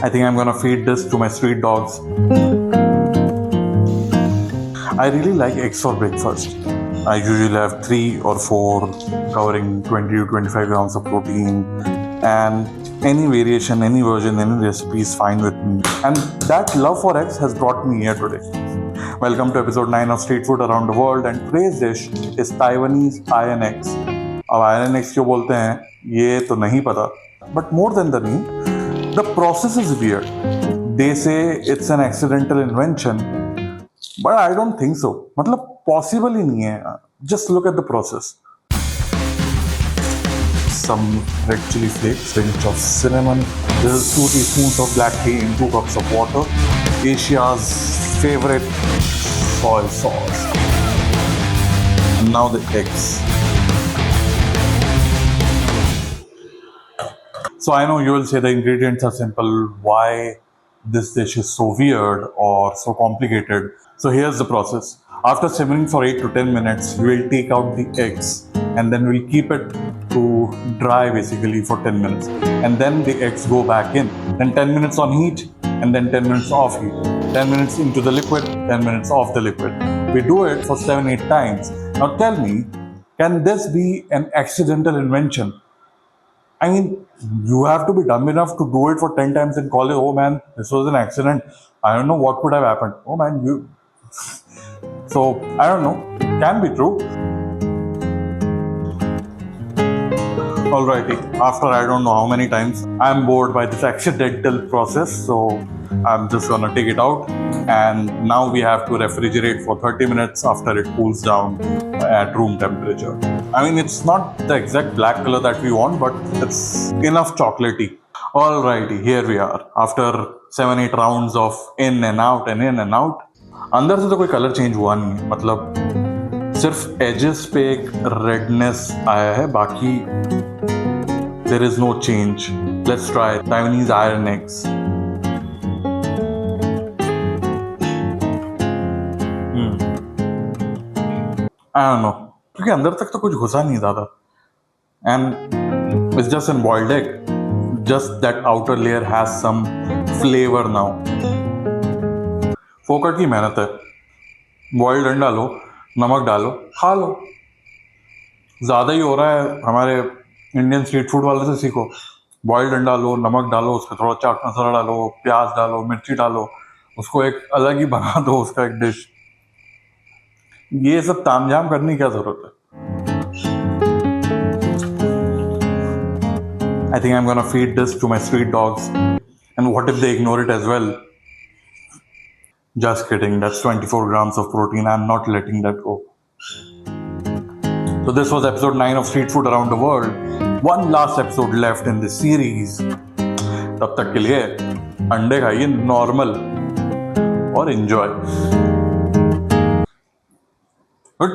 I think I'm gonna feed this to my street dogs. I really like eggs for breakfast. I usually have 3 or 4, covering 20 to 25 grams of protein, and any variation, any version, any recipe is fine with me. And that love for eggs has brought me here today. Welcome to episode 9 of Street Food Around the World, and today's dish is Taiwanese iron eggs. अब iron eggs क्यों बोलते हैं ये तो नहीं पता, but more than the name, the process is weird. They say it's an accidental invention, but I don't think so. मतलब possible ही नहीं है. Just look at the process. Some red chili flakes, pinch of cinnamon. This is 2 teaspoons of black tea in 2 cups of water. Asia's favorite soy sauce. And now the eggs. So I know you will say the ingredients are simple. Why this dish is so weird or so complicated? So here's the process. After simmering for 8 to 10 minutes, we will take out the eggs and then we'll keep it to dry basically for 10 minutes. And then the eggs go back in. Then 10 minutes on heat and then 10 minutes off heat. 10 minutes into the liquid, 10 minutes off the liquid. We do it for 7-8 times. Now tell me, can this be an accidental invention? I mean, you have to be dumb enough to do it for 10 times and call it, oh man, this was an accident. I don't know what could have happened. Oh man, you... So, I don't know. Can be true. Alrighty, after I don't know how many times, I'm bored by this accidental process, so I'm just gonna take it out. And now we have to refrigerate for 30 minutes after it cools down at room temperature. I mean, it's not the exact black color that we want, but it's enough chocolatey. Alrighty, here we are. After 7-8 rounds of in and out and in and out, अंदर से तो कोई colour change हुआ नहीं है. मतलब सिर्फ edges पे एक रेडनेस आया है, बाकी there is no change. Let's try Taiwanese iron eggs. I don't know. क्योंकि अंदर तक तो कुछ घुसा नहीं ज़्यादा. And it's just a boiled egg. Just that outer layer has some flavor now. फोकट की मेहनत है. बॉइल्ड अंडा लो, नमक डालो, खा लो. ज़्यादा ही हो रहा है. हमारे इंडियन स्ट्रीट फूड वाले से सीखो. बॉइल्ड अंडा लो, नमक डालो, उसमें थोड़ा चाट मसाला डालो, प्याज डालो, मिर्ची डालो, उसको एक अलग ही बना दो, उसका एक डिश. ये सब तामझाम करने की क्या जरूरत है? I think I'm gonna feed this to my street dogs. And what if they ignore it as well? Just kidding, that's 24 grams of protein. I'm not letting that go. So this was episode 9 of Street Food Around the World. One last episode left in this series. तब तक के लिए अंडे खाइए normal और enjoy. Good.